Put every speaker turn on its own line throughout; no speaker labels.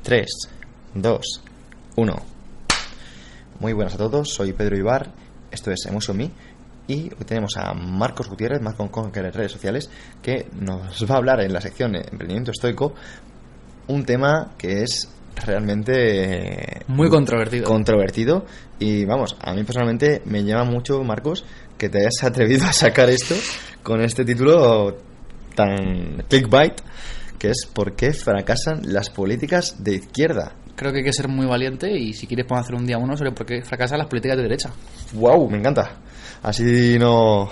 3, 2, 1. Muy buenas a todos, soy Pedro Ibar, esto es Emotion Me y hoy tenemos a Marcos Gutiérrez, Marcos Conquer en redes sociales, que nos va a hablar en la sección Emprendimiento Estoico un tema que es realmente
muy controvertido
y vamos, a mí personalmente me llama mucho, Marcos, que te hayas atrevido a sacar esto con este título tan clickbait, que es ¿por qué fracasan las políticas de izquierda?
Creo que hay que ser muy valiente y si quieres podemos hacer un día uno sobre por qué fracasan las políticas de derecha.
¡Wow! Me encanta. Así no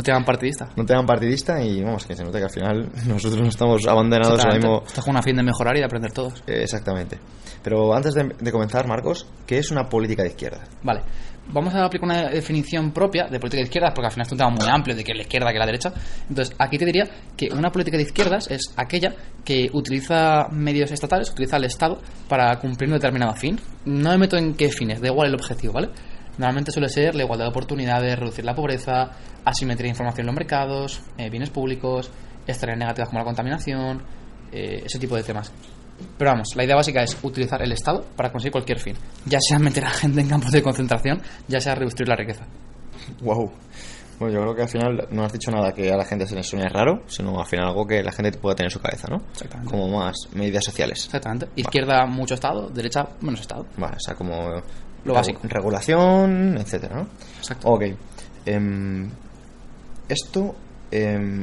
te hagan partidista.
No te hagan partidista y vamos, que se nota que al final nosotros no estamos abandonados ahora mismo.
Estás con una fin de mejorar y de aprender todos.
Exactamente. Pero antes de comenzar, Marcos, ¿qué es una política de izquierda?
Vale. Vamos a aplicar una definición propia de política de izquierdas, porque al final es un tema muy amplio de que es la izquierda, que la derecha. Entonces, aquí te diría que una política de izquierdas es aquella que utiliza medios estatales, utiliza el Estado para cumplir un determinado fin. No me meto en qué fines, da igual el objetivo, ¿vale? Normalmente suele ser la igualdad de oportunidades, reducir la pobreza, asimetría de información en los mercados, bienes públicos, extraer negativas como la contaminación, ese tipo de temas. Pero vamos, la idea básica es utilizar el Estado para conseguir cualquier fin, ya sea meter a gente en campos de concentración, ya sea redistribuir la riqueza.
Wow. Bueno, yo creo que al final no has dicho nada que a la gente se le suene raro, sino al final algo que la gente pueda tener en su cabeza, ¿no?
Exactamente.
Como más medidas sociales.
Exactamente. Izquierda, mucho Estado; derecha, menos Estado.
Vale, o sea, como
lo básico.
Regulación, etcétera, ¿no?
Exacto.
Ok. Esto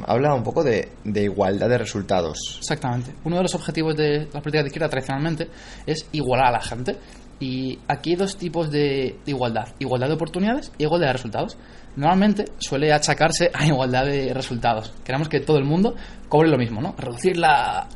habla un poco de igualdad de resultados.
Exactamente. Uno de los objetivos de la política de izquierda tradicionalmente es igualar a la gente. Y aquí hay dos tipos de igualdad: igualdad de oportunidades y igualdad de resultados. Normalmente suele achacarse a igualdad de resultados. Queremos que todo el mundo cobre lo mismo, ¿no? Reducir la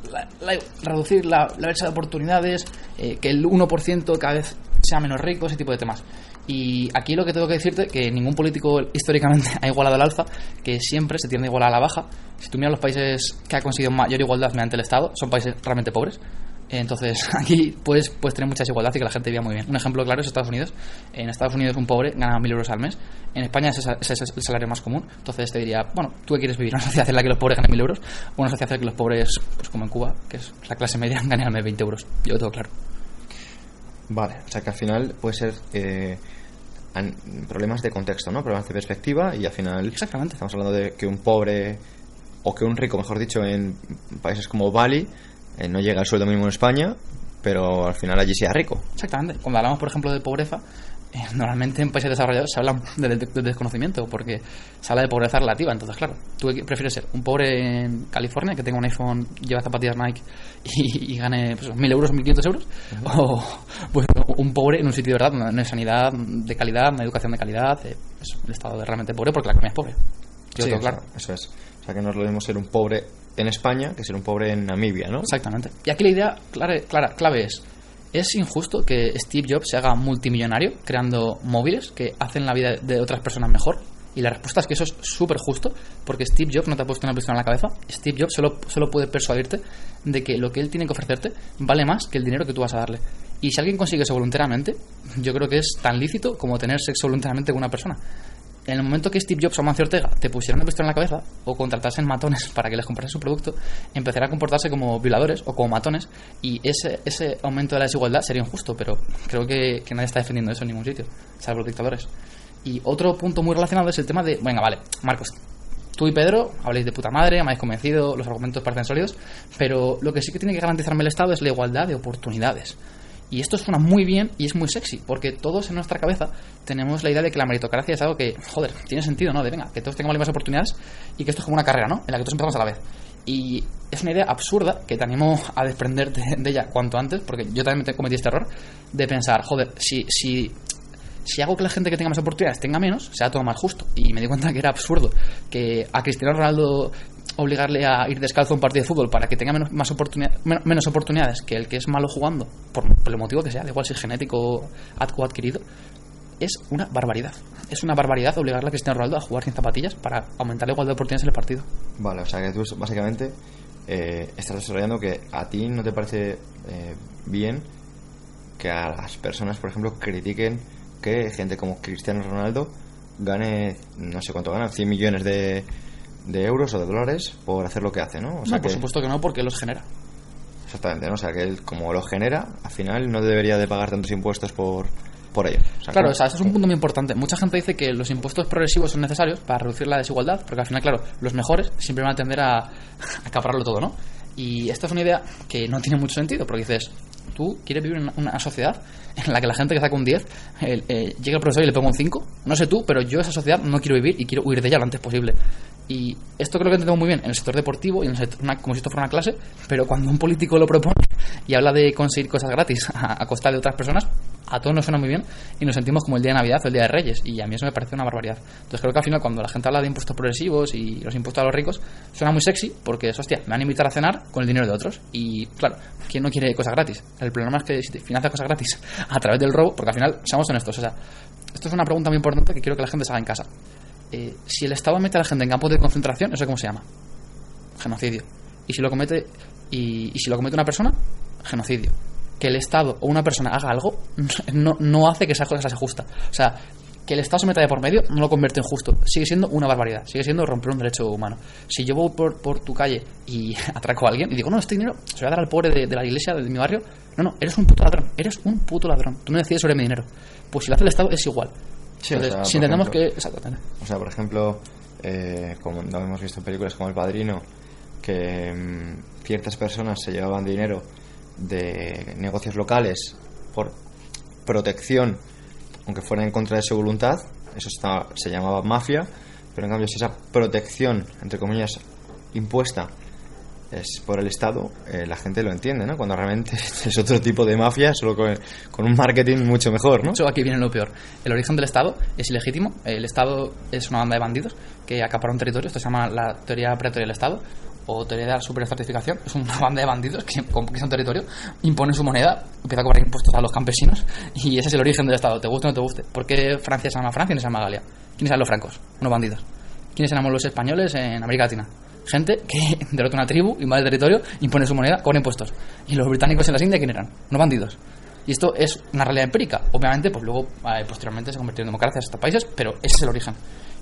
brecha de oportunidades, que el 1% cada vez sea menos rico, ese tipo de temas. Y aquí lo que tengo que decirte, que ningún político históricamente ha igualado al alza, que siempre se tiende a igualar a la baja. Si tú miras los países que han conseguido mayor igualdad mediante el Estado, son países realmente pobres. Entonces aquí puedes tener mucha desigualdad y que la gente viva muy bien. Un ejemplo claro es Estados Unidos. En Estados Unidos un pobre gana 1.000 euros al mes. En España ese es el salario más común. Entonces te diría, bueno, ¿tú qué quieres vivir? ¿Una sociedad en la que los pobres ganen 1.000 euros? ¿O una sociedad en la que los pobres, pues como en Cuba, que es la clase media, ganen al mes 20 euros? Yo lo tengo claro.
Vale, o sea que al final puede ser problemas de contexto, ¿no? Problemas de perspectiva y al final...
Exactamente.
Estamos hablando de que un pobre, o que un rico, mejor dicho, en países como Bali... no llega al sueldo mínimo en España, pero al final allí sea rico.
Exactamente. Cuando hablamos, por ejemplo, de pobreza, normalmente en países desarrollados se habla del desconocimiento, porque se habla de pobreza relativa. Entonces, claro, ¿tú prefieres ser un pobre en California que tenga un iPhone, lleva zapatillas Nike y gane pues, 1.000 euros o 1.500 euros? ¿O pues, un pobre en un sitio de verdad donde no hay sanidad de calidad, no hay educación de calidad? Es el estado de realmente pobre porque la economía es pobre. Yo
sí,
tengo claro.
Eso es. O sea que no es lo mismo ser un pobre en España que ser un pobre en Namibia, ¿no?
Exactamente. Y aquí la idea clave es injusto que Steve Jobs se haga multimillonario creando móviles que hacen la vida de otras personas mejor. Y la respuesta es que eso es súper justo, porque Steve Jobs no te ha puesto una pistola en la cabeza. Steve Jobs solo puede persuadirte de que lo que él tiene que ofrecerte vale más que el dinero que tú vas a darle. Y si alguien consigue eso voluntariamente, yo creo que es tan lícito como tener sexo voluntariamente con una persona. En el momento que Steve Jobs o Amancio Ortega te pusieran una pistola en la cabeza o contratasen matones para que les comprasen su producto, empezarán a comportarse como violadores o como matones, y ese aumento de la desigualdad sería injusto, pero creo que nadie está defendiendo eso en ningún sitio, salvo los dictadores. Y otro punto muy relacionado es el tema de, venga, vale, Marcos, tú y Pedro habléis de puta madre, me habéis convencido, los argumentos parecen sólidos, pero lo que sí que tiene que garantizarme el Estado es la igualdad de oportunidades. Y esto suena muy bien y es muy sexy, porque todos en nuestra cabeza tenemos la idea de que la meritocracia es algo que, joder, tiene sentido, ¿no? De venga, que todos tengamos las mismas oportunidades y que esto es como una carrera, ¿no? En la que todos empezamos a la vez. Y es una idea absurda que te animo a desprenderte de ella cuanto antes, porque yo también cometí este error de pensar, joder, si hago que la gente que tenga más oportunidades tenga menos, será todo más justo. Y me di cuenta que era absurdo que a Cristiano Ronaldo obligarle a ir descalzo a un partido de fútbol para que tenga menos oportunidades que el que es malo jugando, por el motivo que sea, da igual si es genético o adquirido, es una barbaridad. Es una barbaridad obligarle a Cristiano Ronaldo a jugar sin zapatillas para aumentar la igualdad de oportunidades en el partido. Vale,
o sea que tú básicamente estás desarrollando que a ti no te parece bien que a las personas, por ejemplo, critiquen que gente como Cristiano Ronaldo gane, no sé cuánto gana, 100 millones de euros o de dólares por hacer lo que hace, ¿no? O sea,
no, por supuesto que no, porque los genera.
O Exactamente, ¿no? O sea, que él, como lo genera, al final no debería de pagar tantos impuestos por ello. O sea,
claro, o sea, eso es un punto muy importante. Mucha gente dice que los impuestos progresivos son necesarios para reducir la desigualdad, porque al final, claro, los mejores siempre van a tender a acapararlo todo, ¿no? Y esta es una idea que no tiene mucho sentido, porque dices, tú quieres vivir en una sociedad en la que la gente que saca un 10 llega el profesor y le pega un 5. No sé tú, pero yo esa sociedad no quiero vivir y quiero huir de ella lo antes posible. Y esto creo que entendemos muy bien en el sector deportivo y en el sector, como si esto fuera una clase, pero cuando un político lo propone y habla de conseguir cosas gratis a costa de otras personas, a todos nos suena muy bien y nos sentimos como el día de Navidad o el día de Reyes, y a mí eso me parece una barbaridad. Entonces creo que al final, cuando la gente habla de impuestos progresivos y los impuestos a los ricos, suena muy sexy porque es, hostia, me van a invitar a cenar con el dinero de otros. Y claro, ¿quién no quiere cosas gratis? El problema es que si te financias cosas gratis a través del robo, porque al final, seamos honestos, o sea, esto es una pregunta muy importante que quiero que la gente se haga en casa. Si el Estado mete a la gente en campos de concentración, ¿eso cómo se llama? Genocidio. Y si lo comete una persona, genocidio. Que el Estado o una persona haga algo no hace que esa cosa sea justa. O sea, que el Estado se meta de por medio no lo convierte en justo. Sigue siendo una barbaridad. Sigue siendo romper un derecho humano. Si yo voy por tu calle y atraco a alguien y digo, no, este dinero se lo voy a dar al pobre de la iglesia de mi barrio. No, eres un puto ladrón. Eres un puto ladrón. Tú no decides sobre mi dinero. Pues si lo hace el Estado es igual.
Sí,
entonces,
o sea,
si entendemos
ejemplo,
que... Exactamente.
O sea, por ejemplo, como lo hemos visto en películas como El Padrino, que ciertas personas se llevaban dinero de negocios locales por protección, aunque fuera en contra de su voluntad, eso se llamaba mafia. Pero en cambio, si esa protección, entre comillas, impuesta es por el Estado, la gente lo entiende, ¿no? Cuando realmente es otro tipo de mafia, solo con un marketing mucho mejor, ¿no?
Aquí viene lo peor. El origen del Estado es ilegítimo. El Estado es una banda de bandidos que acapara un territorio. Esto se llama la teoría predatoria del Estado, o teoría de la superestratificación. Es una banda de bandidos que conquista un territorio, impone su moneda, empieza a cobrar impuestos a los campesinos, y ese es el origen del Estado, te guste o no te guste. ¿Por qué Francia se llama Francia y no se llama Galia? ¿Quiénes eran los francos? Unos bandidos. ¿Quiénes éramos los españoles en América Latina? Gente que derrota una tribu, invade el territorio, impone su moneda, cobra impuestos. Y los británicos en las Indias, ¿quién eran? Unos bandidos. Y esto es una realidad empírica. Obviamente, pues luego, posteriormente se convirtió en democracia en estos países, pero ese es el origen.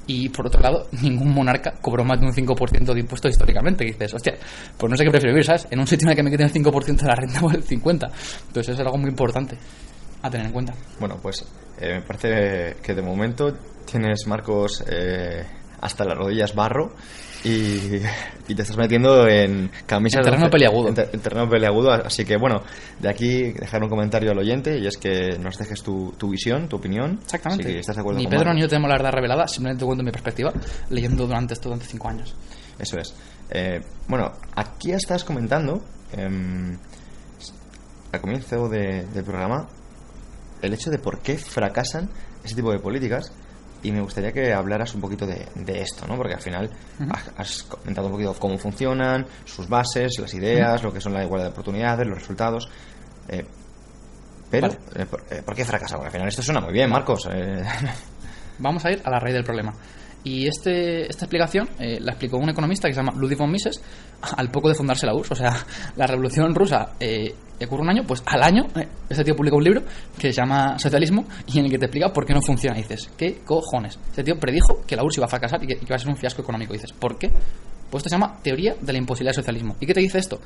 Y por otro lado, ningún monarca cobró más de un 5% de impuestos históricamente. Y dices, hostia, pues no sé qué prefiero vivir, ¿sabes? En un sitio en el que me quiten el 5% de la renta o el 50%. Entonces es algo muy importante a tener en cuenta.
Bueno, pues me parece que de momento tienes, Marcos, hasta las rodillas barro y te estás metiendo en camisas
en terreno peliagudo.
En terreno peliagudo, así que bueno, de aquí dejar un comentario al oyente, y es que nos dejes tu visión, tu opinión.
Exactamente.
Si estás de acuerdo
ni
con
Pedro
Marcos.
ni yo tenemos la verdad revelada, simplemente cuento mi perspectiva leyendo durante 5 años.
Eso es. Bueno, aquí estás comentando al comienzo del programa el hecho de por qué fracasan ese tipo de políticas, y me gustaría que hablaras un poquito de esto, ¿no? Porque al final has comentado un poquito cómo funcionan, sus bases, las ideas, lo que son la igualdad de oportunidades, los resultados. Pero, vale. ¿Por qué fracasan? Porque al final esto suena muy bien, Marcos.
Vamos a ir a la raíz del problema. Y esta explicación la explicó un economista que se llama Ludwig von Mises al poco de fundarse la URSS. O sea, la revolución rusa ocurre un año, pues al año este tío publica un libro que se llama Socialismo, y en el que te explica por qué no funciona. Y dices, ¿qué cojones? Este tío predijo que la URSS iba a fracasar y que iba a ser un fiasco económico. Y dices, ¿por qué? Pues esto se llama teoría de la imposibilidad del socialismo. ¿Y qué te dice esto?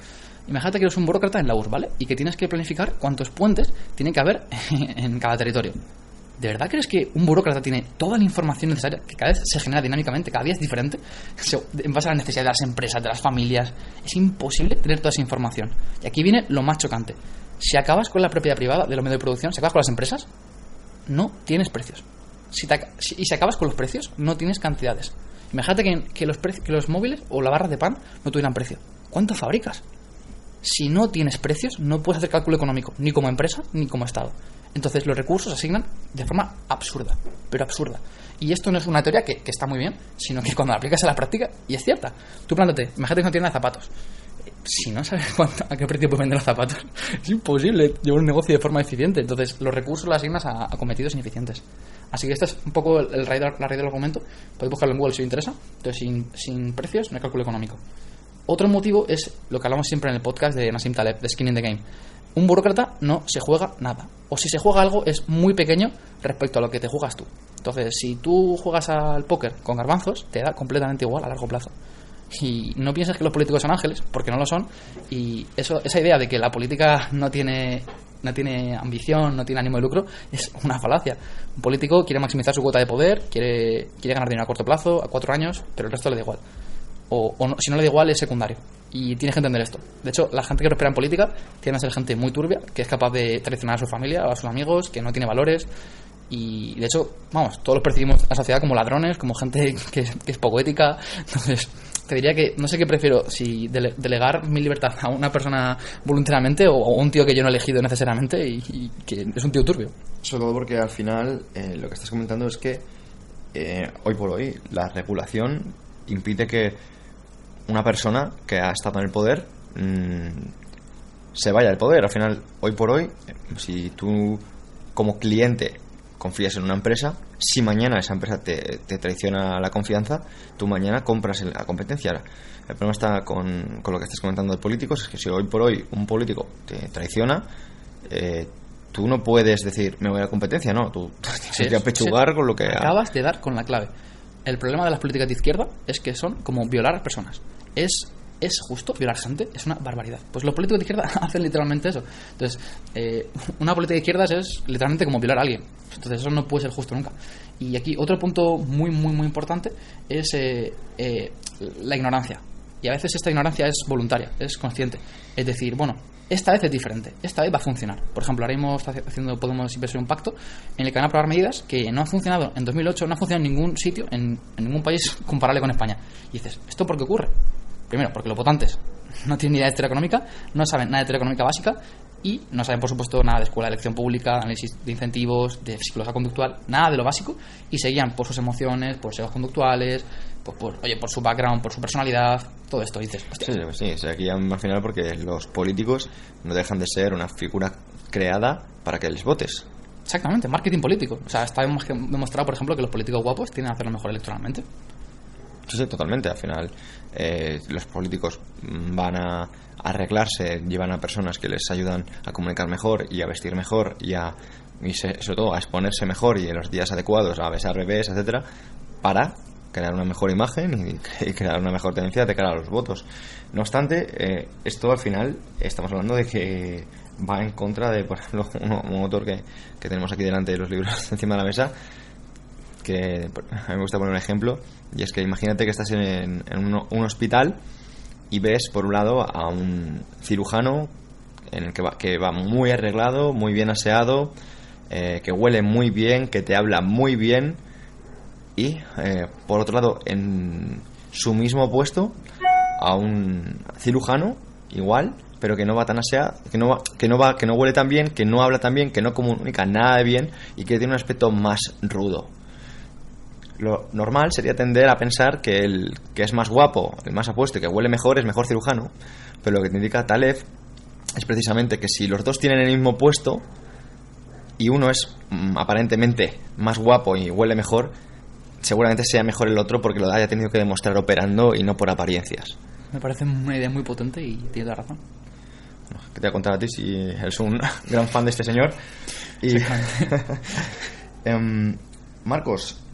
Imagínate que eres un burócrata en la URSS, ¿vale? Y que tienes que planificar cuántos puentes tiene que haber en cada territorio. ¿De verdad crees que un burócrata tiene toda la información necesaria, que cada vez se genera dinámicamente, cada día es diferente, en base a la necesidad de las empresas, de las familias? Es imposible tener toda esa información. Y aquí viene lo más chocante. Si acabas con la propiedad privada de los medios de producción, si acabas con las empresas, no tienes precios. Y si acabas con los precios, no tienes cantidades. Imagínate que los móviles o la barra de pan no tuvieran precio. ¿Cuánto fabricas? Si no tienes precios, no puedes hacer cálculo económico, ni como empresa, ni como Estado. Entonces los recursos se asignan de forma absurda, pero absurda. Y esto no es una teoría que está muy bien, sino que cuando la aplicas a la práctica, y es cierta. Tú plántate, imagínate que no tienes zapatos. Si no sabes a qué precio puedes vender los zapatos, es imposible llevar un negocio de forma eficiente. Entonces los recursos los asignas a cometidos ineficientes. Así que este es un poco la raíz del argumento. Podéis buscarlo en Google si os interesa. Entonces sin precios no hay cálculo económico. Otro motivo es lo que hablamos siempre en el podcast de Nassim Taleb, de Skin in the Game. Un burócrata no se juega nada. O si se juega algo es muy pequeño respecto a lo que te juegas tú. Entonces, si tú juegas al póker con garbanzos, te da completamente igual a largo plazo. Y no pienses que los políticos son ángeles, porque no lo son. Y esa idea de que la política no tiene ambición, no tiene ánimo de lucro, es una falacia. Un político quiere maximizar su cuota de poder, quiere ganar dinero a corto plazo, a 4 años, pero el resto le da igual. O no, si no le da igual, es secundario. Y tienes que entender esto. De hecho, la gente que prospera en política tiende a ser gente muy turbia, que es capaz de traicionar a su familia o a sus amigos, que no tiene valores. Y de hecho, vamos, todos los percibimos a la sociedad como ladrones, como gente que es poco ética. Entonces, te diría que no sé qué prefiero, si delegar mi libertad a una persona voluntariamente o a un tío que yo no he elegido necesariamente y que es un tío turbio.
Sobre todo porque al final lo que estás comentando es que hoy por hoy la regulación impide que una persona que ha estado en el poder se vaya del poder. Al final, hoy por hoy, si tú como cliente confías en una empresa, si mañana esa empresa te traiciona la confianza, tú mañana compras la competencia. El problema está con lo que estás comentando de políticos, es que si hoy por hoy un político te traiciona, tú no puedes decir me voy a la competencia, no, tú tienes que apechugar con lo que
acabas de dar con la clave. El problema de las políticas de izquierda es que son como violar a personas. ¿Es justo violar gente? Es una barbaridad. Pues los políticos de izquierda hacen literalmente eso. Entonces, una política de izquierdas es literalmente como violar a alguien. Entonces, eso no puede ser justo nunca. Y aquí otro punto muy, muy, muy importante es la ignorancia. Y a veces esta ignorancia es voluntaria, es consciente. Es decir, bueno, esta vez es diferente, esta vez va a funcionar. Por ejemplo, ahora mismo podemos invertir un pacto en el que van a aprobar medidas que no han funcionado en 2008, no han funcionado en ningún sitio, en ningún país comparable con España. Y dices, ¿esto por qué ocurre? Primero, porque los votantes no tienen ni idea de teoría económica, no saben nada de teoría económica básica y no saben, por supuesto, nada de escuela de elección pública, de análisis de incentivos, de psicología conductal, nada de lo básico, y se guían por sus emociones, por sesgos conductuales, por su background, por su personalidad, todo esto. Y dices,
sí, se guían al final porque los políticos no dejan de ser una figura creada para que les votes.
Exactamente, marketing político. O sea, está demostrado, por ejemplo, que los políticos guapos tienden a hacerlo mejor electoralmente.
Sí, totalmente. Al final los políticos van a arreglarse, llevan a personas que les ayudan a comunicar mejor y a vestir mejor y sobre todo a exponerse mejor y en los días adecuados a besar bebés, etcétera, para crear una mejor imagen y crear una mejor tendencia de cara a los votos. No obstante, esto al final estamos hablando de que va en contra de, por ejemplo, un autor que tenemos aquí delante de los libros encima de la mesa, que a mí me gusta poner un ejemplo, y es que imagínate que estás en un hospital y ves por un lado a un cirujano en el que va muy arreglado, muy bien aseado, que huele muy bien, que te habla muy bien, y por otro lado en su mismo puesto a un cirujano igual, pero que no va tan aseado, que no huele tan bien, que no habla tan bien, que no comunica nada de bien y que tiene un aspecto más rudo. Lo normal sería tender a pensar que el que es más guapo, el más apuesto y que huele mejor es mejor cirujano, pero lo que te indica Taleb es precisamente que si los dos tienen el mismo puesto y uno es aparentemente más guapo y huele mejor, seguramente sea mejor el otro porque lo haya tenido que demostrar operando y no por apariencias.
Me parece una idea muy potente y tienes toda razón.
Bueno, ¿qué te voy a contar a ti si eres un gran fan de este señor? Y Marcos,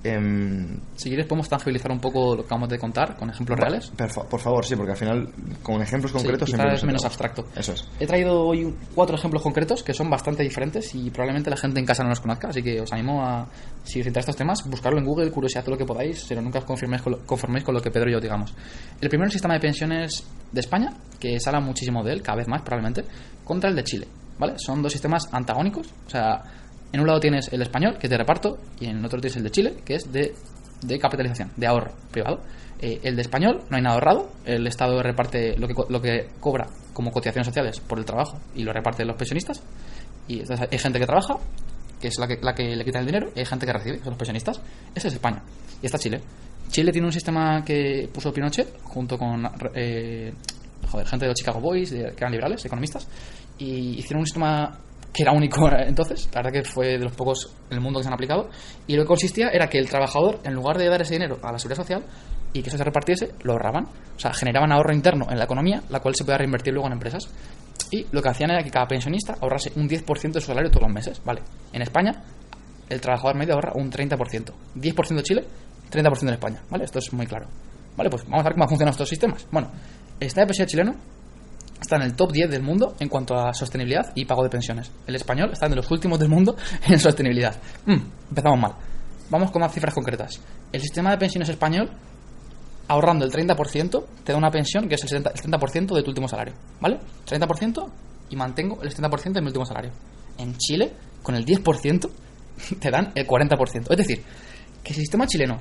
si quieres podemos tangibilizar un poco lo que acabamos de contar con ejemplos reales.
Por favor, sí, porque al final con ejemplos concretos
siempre es menos abstracto.
Eso es.
He traído hoy 4 ejemplos concretos que son bastante diferentes y probablemente la gente en casa no los conozca, así que os animo a, si os interesan estos temas, buscarlo en Google, curiosidad lo que podáis, pero nunca os conforméis con lo que Pedro y yo digamos. El primero es el sistema de pensiones de España, que se habla muchísimo de él, cada vez más probablemente, contra el de Chile, ¿vale? Son dos sistemas antagónicos, o sea, en un lado tienes el español, que es de reparto, y en otro tienes el de Chile, que es de capitalización, de ahorro privado. El de español no hay nada ahorrado, el Estado reparte lo que cobra como cotizaciones sociales por el trabajo y lo reparte los pensionistas. Y entonces hay gente que trabaja, que es la que le quita el dinero, y hay gente que recibe, que son los pensionistas. Ese es España. Y está Chile. Chile tiene un sistema que puso Pinochet junto con gente de los Chicago Boys, que eran liberales, economistas, y hicieron un sistema que era único entonces, la verdad que fue de los pocos en el mundo que se han aplicado, y lo que consistía era que el trabajador, en lugar de dar ese dinero a la seguridad social y que eso se repartiese, lo ahorraban, o sea, generaban ahorro interno en la economía, la cual se podía reinvertir luego en empresas, y lo que hacían era que cada pensionista ahorrase un 10% de su salario todos los meses, ¿vale? En España, el trabajador medio ahorra un 30%, 10% en Chile, 30% en España, ¿vale? Esto es muy claro. Vale, pues vamos a ver cómo funcionan estos sistemas. Bueno, el sistema de pensiones chileno está en el top 10 del mundo en cuanto a sostenibilidad y pago de pensiones. El español está en los últimos del mundo en sostenibilidad. Empezamos mal. Vamos con más cifras concretas. El sistema de pensiones español, ahorrando el 30%, te da una pensión que es el 70% de tu último salario. ¿Vale? 30% y mantengo el 70% de mi último salario. En Chile, con el 10%, te dan el 40%. Es decir, que si el sistema chileno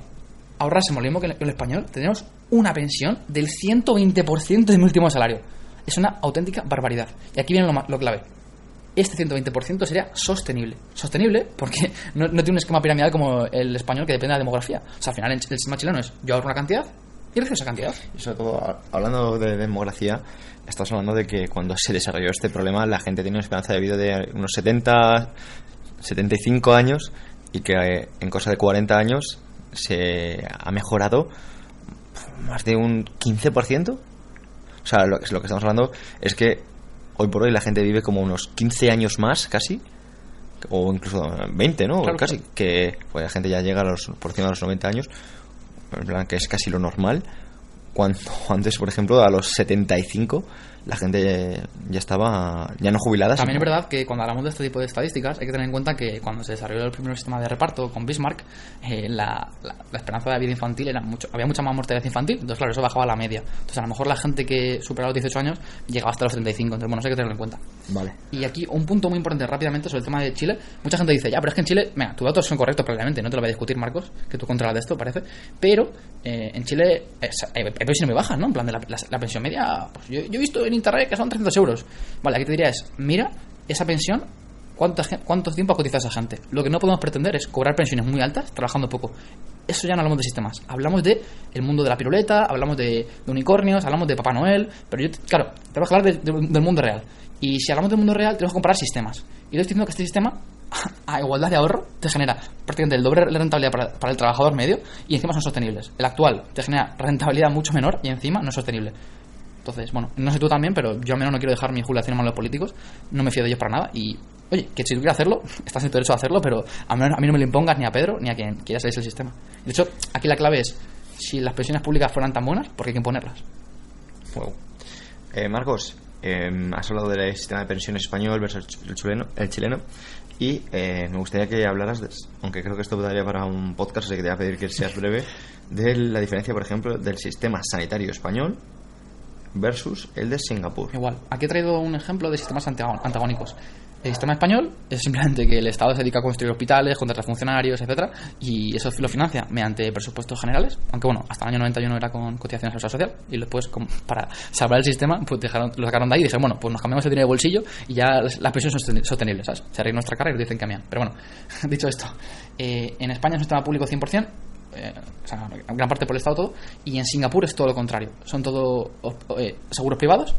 ahorrásemos lo mismo que el español, tenemos una pensión del 120% de mi último salario. Es una auténtica barbaridad. Y aquí viene lo clave. Este 120% sería sostenible. Sostenible porque no tiene un esquema piramidal como el español que depende de la demografía. O sea, al final el sistema chileno es yo ahorro una cantidad y recibo esa cantidad.
Y sobre todo, hablando de demografía, estamos hablando de que cuando se desarrolló este problema, la gente tenía una esperanza de vida de unos 75 años y que en cosa de 40 años se ha mejorado más de un 15%. O sea, lo que estamos hablando es que hoy por hoy la gente vive como unos 15 años más casi, o incluso 20, ¿no?
Claro,
casi,
claro. Que
pues la gente ya llega por encima de los 90 años, en plan que es casi lo normal, cuando antes, por ejemplo, a los 75 la gente ya estaba ya no jubilada.
También es verdad que cuando hablamos de este tipo de estadísticas hay que tener en cuenta que cuando se desarrolló el primer sistema de reparto con Bismarck, la esperanza de vida infantil había mucha más mortalidad infantil, entonces claro, eso bajaba la media. Entonces a lo mejor la gente que superaba los 18 años llegaba hasta los 35, entonces bueno, eso hay que tenerlo en cuenta.
Vale.
Y aquí un punto muy importante rápidamente sobre el tema de Chile. Mucha gente dice, ya, pero es que en Chile, mira, tus datos son correctos probablemente, no te lo voy a discutir, Marcos, que tú controlas de esto, parece, pero en Chile hay pensiones muy bajas, ¿no? En plan de la pensión media, pues yo he visto en internet que son 300 euros. Vale, aquí te diría es, mira esa pensión, ¿cuánto tiempo ha cotizado esa gente? Lo que no podemos pretender es cobrar pensiones muy altas trabajando poco. Eso ya no hablamos de sistemas, hablamos de el mundo de la piruleta, hablamos de unicornios, hablamos de Papá Noel, pero claro, tenemos que hablar del mundo real. Y si hablamos del mundo real, tenemos que comparar sistemas. Y yo estoy diciendo que este sistema, a igualdad de ahorro, te genera prácticamente el doble de rentabilidad para el trabajador medio y encima son sostenibles. El actual te genera rentabilidad mucho menor y encima no es sostenible. Entonces, bueno, no sé tú también, pero yo al menos no quiero dejar mi jubilación en manos de los políticos, no me fío de ellos para nada y, oye, que si tú quieres hacerlo, estás en tu derecho a hacerlo, pero a mí no me lo impongas ni a Pedro ni a quien quiera salirse del sistema. De hecho, aquí la clave es, si las pensiones públicas fueran tan buenas, ¿por qué hay que imponerlas?
Wow. Marcos, has hablado del sistema de pensiones español versus el chileno y me gustaría que hablaras, aunque creo que esto daría para un podcast, así que te voy a pedir que seas breve, de la diferencia, por ejemplo, del sistema sanitario español versus el de Singapur.
Igual, aquí he traído un ejemplo de sistemas antagónicos. El sistema español es simplemente que el Estado se dedica a construir hospitales, contratar funcionarios, etcétera, y eso lo financia mediante presupuestos generales, aunque bueno, hasta el año 91 era con cotizaciones a la Seguridad Social, y después, para salvar el sistema, pues lo sacaron de ahí y dijeron, bueno, pues nos cambiamos el dinero de bolsillo y ya las pensiones son sostenibles, ¿sabes? Se arregla nuestra cara y nos dicen que amían. Pero bueno, dicho esto, en España es un sistema público 100%, o sea, gran parte por el Estado todo, y en Singapur es todo lo contrario, son todo seguros privados,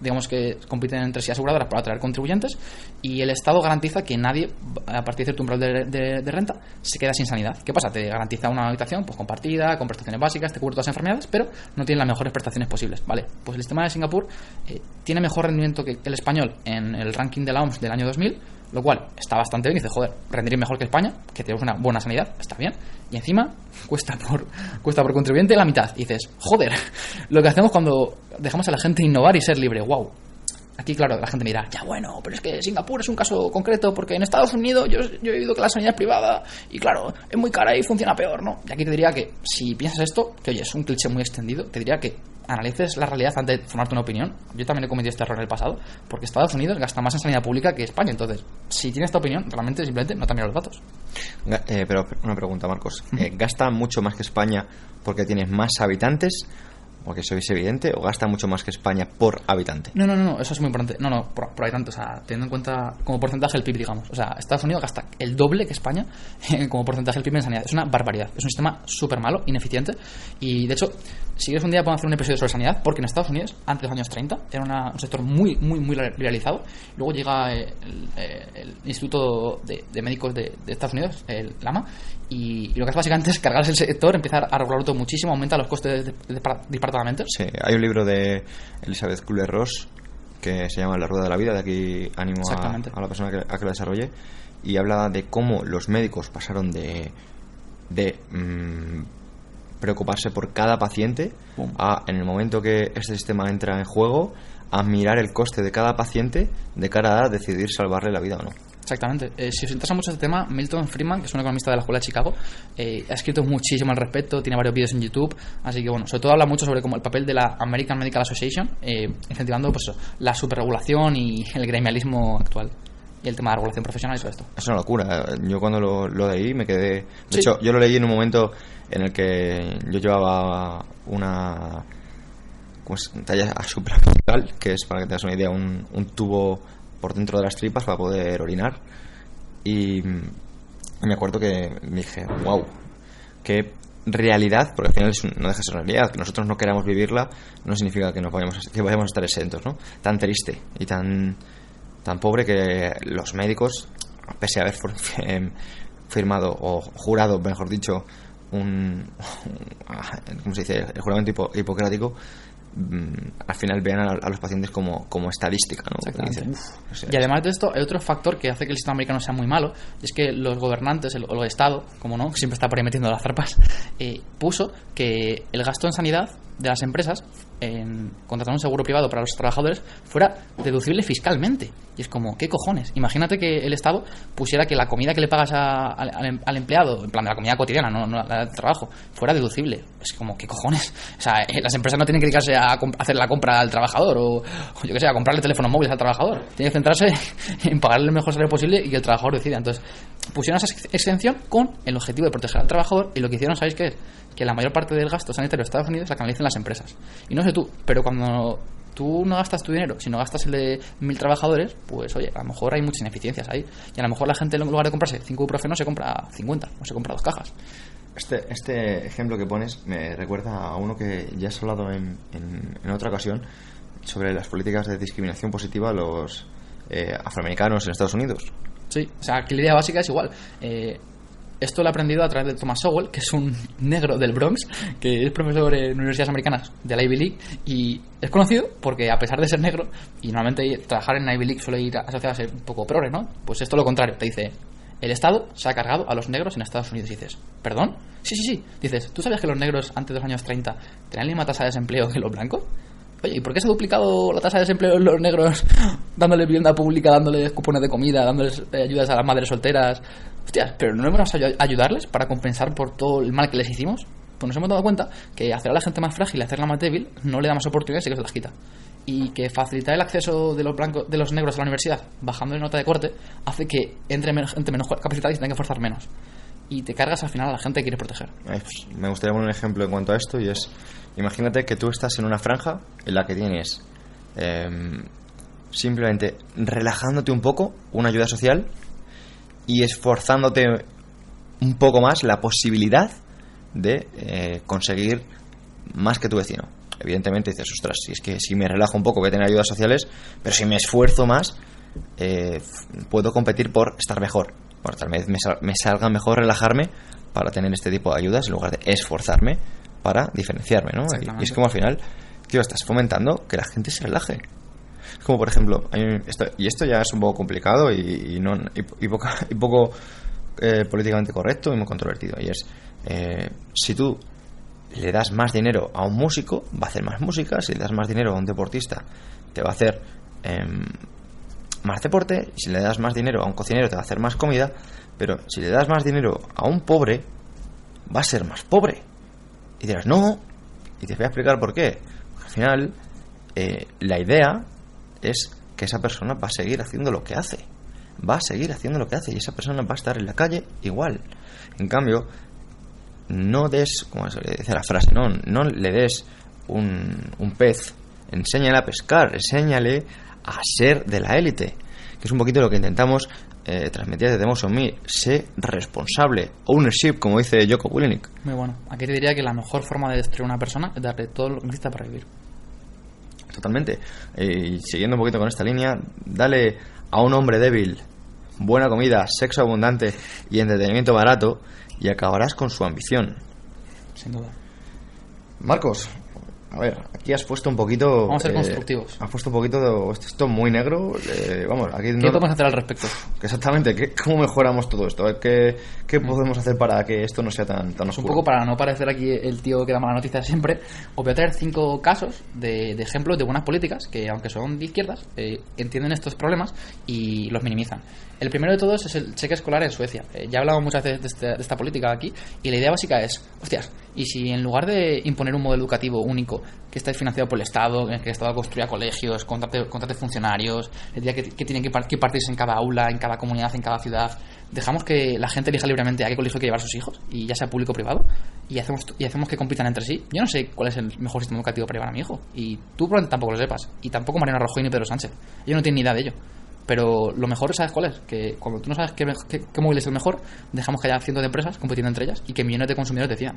digamos que compiten entre sí aseguradoras para atraer contribuyentes, y el Estado garantiza que nadie a partir de cierto umbral de renta se queda sin sanidad. ¿Qué pasa? Te garantiza una habitación pues compartida, con prestaciones básicas, te cubre todas las enfermedades, pero no tiene las mejores prestaciones posibles. Vale, pues el sistema de Singapur tiene mejor rendimiento que el español en el ranking de la OMS del año 2000, lo cual está bastante bien. Dice, joder, rendiría mejor que España, que tenemos una buena sanidad, está bien, y encima cuesta por contribuyente la mitad. Y dices, joder, lo que hacemos cuando dejamos a la gente innovar y ser libre, wow. Aquí, claro, la gente me dirá, ya bueno, pero es que Singapur es un caso concreto, porque en Estados Unidos yo he oído que la sanidad es privada y claro, es muy cara y funciona peor, ¿no? Y aquí te diría que si piensas esto, que oye, es un cliché muy extendido, te diría que analices la realidad antes de formarte una opinión. Yo también he cometido este error en el pasado, porque Estados Unidos gasta más en sanidad pública que España, entonces, si tienes esta opinión, realmente simplemente no te miras los datos.
Pero una pregunta, Marcos, ¿gasta mucho más que España porque tienes más habitantes? Porque eso es evidente, ¿o gasta mucho más que España por habitante?
No, eso es muy importante. No, por habitante, o sea, teniendo en cuenta como porcentaje el PIB, digamos. O sea, Estados Unidos gasta el doble que España como porcentaje del PIB en sanidad. Es una barbaridad. Es un sistema súper malo, ineficiente. Y de hecho, si quieres un día podemos hacer un episodio sobre sanidad, porque en Estados Unidos, antes de los años 30, era un sector muy liberalizado. Luego llega el Instituto de Médicos de Estados Unidos, el LAMA, y lo que hace básicamente es cargarse el sector, empezar a regularlo todo muchísimo, aumenta los costes disparatadamente.
Sí, hay un libro de Elizabeth Kubler-Ross que se llama La Rueda de la Vida, de aquí ánimo a la persona a que lo desarrolle, y habla de cómo los médicos pasaron de preocuparse por cada paciente, a, en el momento que este sistema entra en juego, a mirar el coste de cada paciente de cara a decidir salvarle la vida o no.
Exactamente. Si os interesa mucho este tema, Milton Friedman, que es un economista de la Escuela de Chicago, ha escrito muchísimo al respecto, tiene varios vídeos en YouTube, así que bueno, sobre todo habla mucho sobre como el papel de la American Medical Association, incentivando pues la superregulación y el gremialismo actual. Y el tema de la regulación profesional y todo esto.
Es una locura. Yo cuando lo leí me quedé... De hecho, yo lo leí en un momento en el que yo llevaba una talla supraabdominal, que es, para que tengas una idea, un tubo por dentro de las tripas para poder orinar. Y me acuerdo que me dije, wow, qué realidad, porque al final no deja de ser realidad. Que nosotros no queramos vivirla no significa que vayamos a estar exentos, ¿no? Tan triste y tan pobre que los médicos, pese a haber firmado o jurado, mejor dicho, ¿cómo se dice? El juramento hipocrático, al final vean a los pacientes como estadística, ¿no?
Exactamente. Y además de esto, hay otro factor que hace que el sistema americano sea muy malo, y es que los gobernantes, o el Estado, como no, siempre está por ahí metiendo las zarpas, puso que el gasto en sanidad de las empresas en contratar un seguro privado para los trabajadores fuera deducible fiscalmente. Y es como, ¿qué cojones? Imagínate que el Estado pusiera que la comida que le pagas al empleado, en plan de la comida cotidiana, no la del trabajo, fuera deducible. Es como, ¿qué cojones? O sea, las empresas no tienen que dedicarse a hacer la compra al trabajador o yo que sé, a comprarle teléfonos móviles al trabajador. Tienen que centrarse en pagarle el mejor salario posible y que el trabajador decida. Entonces, pusieron esa exención con el objetivo de proteger al trabajador, y lo que hicieron, ¿sabéis qué es? Que la mayor parte del gasto sanitario de Estados Unidos la canalicen las empresas. Y no sé tú, pero cuando tú no gastas tu dinero, sino gastas el de 1.000 trabajadores, pues oye, a lo mejor hay muchas ineficiencias ahí. Y a lo mejor la gente, en lugar de comprarse 5 ibuprofeno, se compra 50 o se compra 2 cajas.
Este ejemplo que pones me recuerda a uno que ya has hablado en otra ocasión, sobre las políticas de discriminación positiva a los afroamericanos en Estados Unidos.
Sí, o sea, aquí la idea básica es igual. Esto lo he aprendido a través de Thomas Sowell, que es un negro del Bronx, que es profesor en universidades americanas de la Ivy League, y es conocido porque, a pesar de ser negro, y normalmente trabajar en la Ivy League suele ir asociado a ser un poco progre, ¿no? Pues esto lo contrario, te dice: el Estado se ha cargado a los negros en Estados Unidos. Y dices, ¿perdón? Sí. Dices, ¿tú sabías que los negros antes de los años 30 tenían la misma tasa de desempleo que los blancos? Oye, ¿y por qué se ha duplicado la tasa de desempleo en los negros, dándoles vivienda pública, dándoles cupones de comida, dándoles ayudas a las madres solteras? Hostias, ¿pero no hemos ayudarles para compensar por todo el mal que les hicimos? Pues nos hemos dado cuenta que hacer a la gente más frágil y hacerla más débil no le da más oportunidades y que se las quita. Y que facilitar el acceso de los negros a la universidad, bajando la nota de corte, hace que entre menos capacitados y tengan que forzar menos. Y te cargas al final a la gente que quieres proteger.
Me gustaría poner un ejemplo en cuanto a esto, y es: imagínate que tú estás en una franja en la que tienes simplemente relajándote un poco, una ayuda social, y esforzándote un poco más la posibilidad de conseguir más que tu vecino. Evidentemente dices, ostras, si es que si me relajo un poco voy a tener ayudas sociales, pero si me esfuerzo más puedo competir por estar mejor. Bueno, tal vez me salga mejor relajarme para tener este tipo de ayudas en lugar de esforzarme para diferenciarme, ¿no? Y es como al final, tío, estás fomentando que la gente se relaje. Es como, por ejemplo, esto ya es un poco complicado y poco políticamente correcto y muy controvertido. Y es, si tú le das más dinero a un músico, va a hacer más música. Si le das más dinero a un deportista, te va a hacer más deporte. Y si le das más dinero a un cocinero, te va a hacer más comida. Pero si le das más dinero a un pobre, va a ser más pobre. Y dirás, no. Y te voy a explicar por qué. Porque al final, la idea es que esa persona va a seguir haciendo lo que hace. Va a seguir haciendo lo que hace. Y esa persona va a estar en la calle igual. En cambio, no des, como se dice la frase, no le des un pez. Enséñale a pescar. Enséñale a ser de la élite. Que es un poquito lo que intentamos transmitir desde Emotion Me. Sé responsable. Ownership, como dice Jocko Willink.
Muy bueno. Aquí te diría que la mejor forma de destruir a una persona es darle todo lo que necesita para vivir.
Totalmente. Y siguiendo un poquito con esta línea, dale a un hombre débil buena comida, sexo abundante y entretenimiento barato, y acabarás con su ambición.
Sin duda.
Marcos, A ver, aquí has puesto un poquito...
Vamos a ser constructivos.
Has puesto un poquito... Esto muy negro. Vamos, aquí
¿Qué podemos hacer al respecto?
Exactamente. ¿Cómo mejoramos todo esto? ¿Qué podemos hacer para que esto no sea tan oscuro?
Un poco para no parecer aquí el tío que da mala noticia siempre, os voy a traer 5 casos de ejemplos de buenas políticas que, aunque son de izquierdas, entienden estos problemas y los minimizan. El primero de todos es el cheque escolar en Suecia. Ya he hablado muchas veces de esta política aquí, y la idea básica es, hostias, y si en lugar de imponer un modelo educativo único que está financiado por el Estado, en el que el Estado construya colegios, contrate funcionarios, el día que tienen que partirse en cada aula, en cada comunidad, en cada ciudad, dejamos que la gente elija libremente a qué colegio quiere llevar a sus hijos, y ya sea público o privado, y hacemos que compitan entre sí. Yo no sé cuál es el mejor sistema educativo para llevar a mi hijo, y tú probablemente tampoco lo sepas, y tampoco Mariano Rajoy ni Pedro Sánchez. Ellos no tienen ni idea de ello. Pero lo mejor, ¿sabes cuál es? Que cuando tú no sabes qué móvil es el mejor, dejamos que haya cientos de empresas compitiendo entre ellas y que millones de consumidores decidan.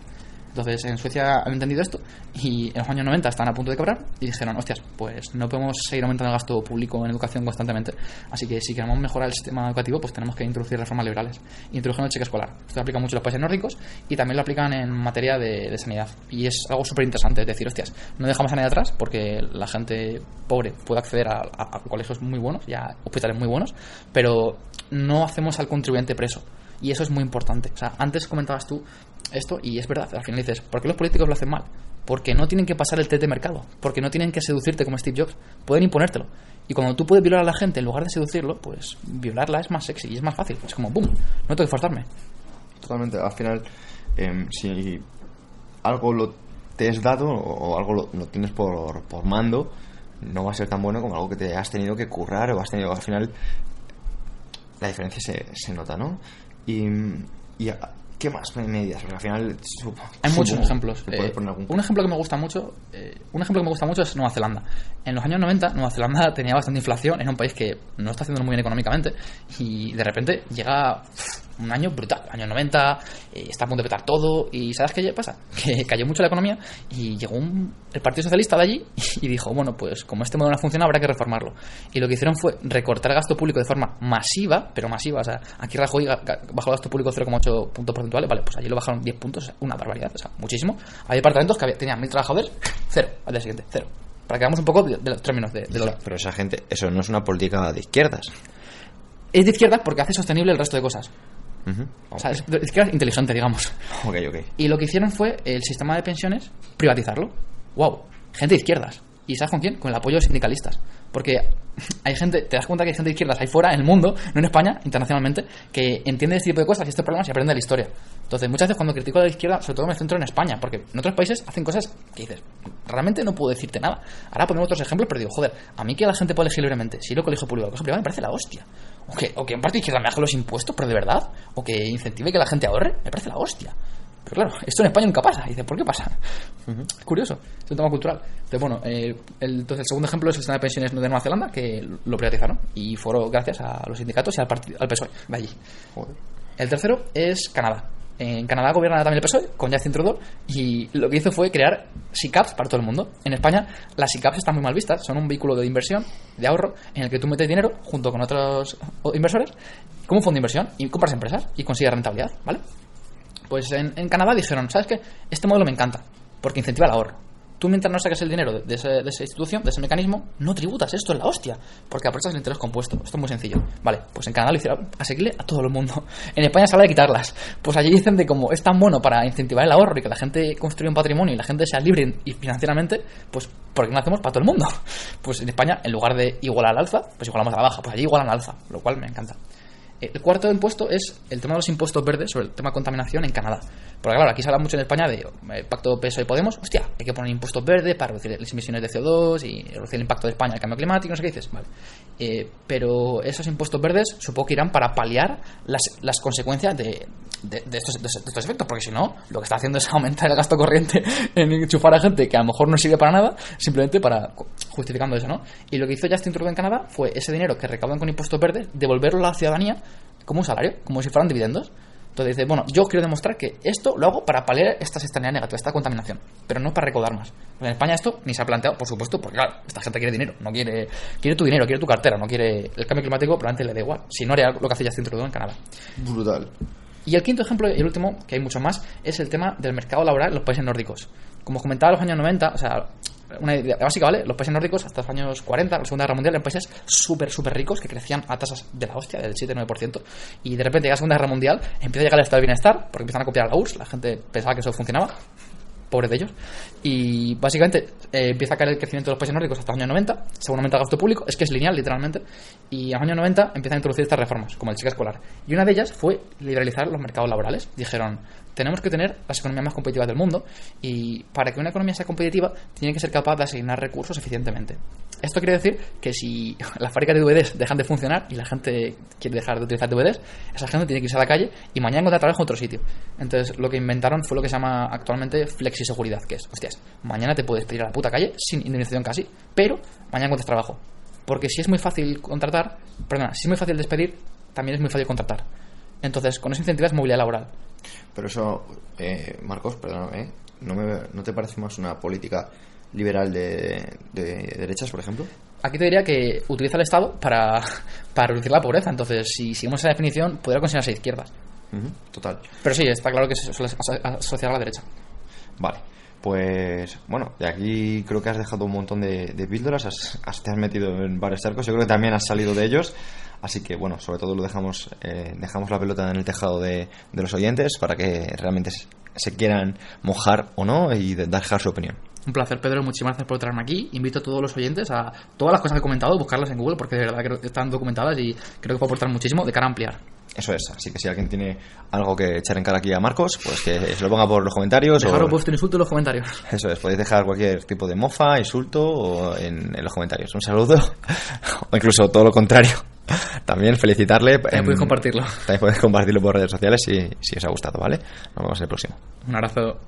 Entonces, en Suecia han entendido esto y en los años 90 estaban a punto de quebrar y dijeron, hostias, pues no podemos seguir aumentando el gasto público en educación constantemente, así que si queremos mejorar el sistema educativo, pues tenemos que introducir reformas liberales. Introdujeron el cheque escolar. Esto lo aplica mucho en los países nórdicos y también lo aplican en materia de sanidad. Y es algo súper interesante, es decir, hostias, no dejamos a nadie atrás porque la gente pobre puede acceder a colegios muy buenos y a hospitales muy buenos, pero no hacemos al contribuyente preso. Y eso es muy importante. O sea, antes comentabas tú esto y es verdad, al final dices, ¿por qué los políticos lo hacen mal? Porque no tienen que pasar el test de mercado, porque no tienen que seducirte como Steve Jobs, pueden imponértelo. Y cuando tú puedes violar a la gente en lugar de seducirlo, pues violarla es más sexy y es más fácil. Es como, ¡boom!, no tengo que forzarme.
Totalmente, al final, si algo te es dado o algo lo tienes por mando, no va a ser tan bueno como algo que te has tenido que currar o has tenido, al final la diferencia se nota, ¿no? Y ¿qué más medidas? Porque al final
hay muchos ejemplos.
Un
ejemplo que me gusta mucho es Nueva Zelanda. En los años 90 Nueva Zelanda tenía bastante inflación, era un país que no está haciendo muy bien económicamente y de repente llega un año brutal, año 90, está a punto de petar todo y ¿sabes qué pasa? Que cayó mucho la economía y llegó el Partido Socialista de allí y dijo, bueno, pues como este modelo no funciona habrá que reformarlo. Y lo que hicieron fue recortar el gasto público de forma masiva, pero masiva, o sea, aquí Rajoy bajó el gasto público 0,8 puntos porcentuales, vale, pues allí lo bajaron 10 puntos, una barbaridad, o sea, muchísimo. Hay departamentos que tenían 1.000 trabajadores, cero, al día siguiente, cero. Para que hagamos un poco de los términos de dólar.
Pero esa gente, eso no es una política de izquierdas.
Es de izquierdas porque hace sostenible el resto de cosas.
Okay.
O sea, es de izquierdas inteligente, digamos.
Ok.
Y lo que hicieron fue el sistema de pensiones privatizarlo. ¡Wow! Gente de izquierdas. ¿Y sabes con quién? Con el apoyo de sindicalistas. Porque hay gente, te das cuenta que hay gente de izquierdas ahí fuera, en el mundo, no en España, internacionalmente, que entiende este tipo de cosas y estos problemas y aprende de la historia. Entonces, muchas veces cuando critico a la izquierda, sobre todo me centro en España, porque en otros países hacen cosas que dices, realmente no puedo decirte nada. Ahora ponemos otros ejemplos, pero digo, joder, a mí que la gente puede elegir libremente, si ir al colegio público o al colegio privado, me parece la hostia. O que en parte izquierda me baje los impuestos, pero de verdad, o que incentive que la gente ahorre, me parece la hostia. Pero claro, esto en España nunca pasa. Y dices, ¿por qué pasa? Es curioso, es un tema cultural. Entonces, bueno, entonces el segundo ejemplo es el sistema de pensiones de Nueva Zelanda, que lo privatizaron y fueron gracias a los sindicatos y al PSOE de allí. Joder. El tercero es Canadá. En Canadá gobierna también el PSOE con Justin Trudeau y lo que hizo fue crear SICAPs para todo el mundo. En España las SICAPs están muy mal vistas, son un vehículo de inversión, de ahorro, en el que tú metes dinero junto con otros inversores como un fondo de inversión y compras empresas y consigues rentabilidad, ¿vale? Pues en Canadá dijeron, ¿sabes qué? Este modelo me encanta, porque incentiva el ahorro. Tú mientras no saques el dinero de esa institución, de ese mecanismo, no tributas. Esto es la hostia, porque aprovechas el interés compuesto. Esto es muy sencillo. Vale, pues en Canadá lo hicieron asequible a todo el mundo. En España se habla de quitarlas. Pues allí dicen de cómo es tan bueno para incentivar el ahorro y que la gente construya un patrimonio y la gente sea libre y financieramente, pues ¿por qué no lo hacemos para todo el mundo? Pues en España, en lugar de igualar al alza, pues igualamos a la baja. Pues allí igualan al alza, lo cual me encanta. El cuarto impuesto es el tema de los impuestos verdes sobre el tema de contaminación en Canadá. Porque claro, aquí se habla mucho en España de pacto PSOE y Podemos. Hostia, hay que poner impuestos verdes para reducir las emisiones de CO2 y reducir el impacto de España en el cambio climático, no sé qué dices. Vale. Pero esos impuestos verdes supongo que irán para paliar las consecuencias de estos efectos. Porque si no, lo que está haciendo es aumentar el gasto corriente en enchufar a gente que a lo mejor no sirve para nada, simplemente para justificando eso, ¿no? Y lo que hizo Justin Trudeau en Canadá fue ese dinero que recaudan con impuestos verdes, devolverlo a la ciudadanía como un salario, como si fueran dividendos. Entonces dice, bueno, yo quiero demostrar que esto lo hago para paliar estas externalidades negativas, esta contaminación, pero no para recaudar más. Porque en España esto ni se ha planteado, por supuesto, porque claro, esta gente quiere dinero, no quiere tu dinero, quiere tu cartera, no quiere el cambio climático, probablemente le da igual. Si no haría lo que hace Justin Trudeau en Canadá.
Brutal.
Y el quinto ejemplo, y el último, que hay mucho más, es el tema del mercado laboral en los países nórdicos. Como os comentaba, en los años 90, o sea, una idea básica, ¿vale? Los países nórdicos hasta los años 40, la Segunda Guerra Mundial, eran países súper ricos que crecían a tasas de la hostia, del 7-9%. Y de repente llega la Segunda Guerra Mundial, empieza a llegar el estado de bienestar, porque empiezan a copiar a la URSS, la gente pensaba que eso funcionaba. Pobre de ellos. Y básicamente empieza a caer el crecimiento de los países nórdicos hasta los años 90, según aumenta el gasto público, es que es lineal literalmente, y en los años 90 empiezan a introducir estas reformas, como el cheque escolar. Y una de ellas fue liberalizar los mercados laborales. Dijeron, tenemos que tener las economías más competitivas del mundo, y para que una economía sea competitiva tiene que ser capaz de asignar recursos eficientemente. Esto quiere decir que si las fábricas de DVDs dejan de funcionar y la gente quiere dejar de utilizar DVDs, esa gente tiene que irse a la calle y mañana encontrar trabajo en otro sitio. Entonces lo que inventaron fue lo que se llama actualmente flexiseguridad, que es, hostias, mañana te puedes pedir a la puta calle sin indemnización casi, pero mañana encuentras trabajo. Porque si es muy fácil si es muy fácil despedir, también es muy fácil contratar. Entonces con eso incentivas movilidad laboral.
Pero eso, Marcos, perdóname, ¿no te parece más una política liberal de derechas, por ejemplo?
Aquí te diría que utiliza el Estado para reducir la pobreza. Entonces, si seguimos esa definición, podría considerarse de izquierdas.
Total.
Pero sí, está claro que se suele asociar a la derecha.
Vale, pues bueno, de aquí creo que has dejado un montón de píldoras, te has metido en varios charcos, yo creo que también has salido de ellos, así que bueno, sobre todo lo dejamos la pelota en el tejado de los oyentes para que realmente se quieran mojar o no y dejar su opinión.
Un placer, Pedro, muchísimas gracias por traerme aquí. Invito a todos los oyentes a todas las cosas que he comentado, buscarlas en Google, porque de verdad creo que están documentadas y creo que puede aportar muchísimo de cara a ampliar. Eso
es, así que si alguien tiene algo que echar en cara aquí a Marcos, pues que se lo ponga por los comentarios.
Dejaros vuestro insulto en los comentarios.
Eso es, podéis dejar cualquier tipo de mofa, insulto o en los comentarios. Un saludo, o incluso todo lo contrario. También felicitarle.
También podéis compartirlo.
También podéis compartirlo por redes sociales si os ha gustado, ¿vale? Nos vemos en el próximo.
Un abrazo.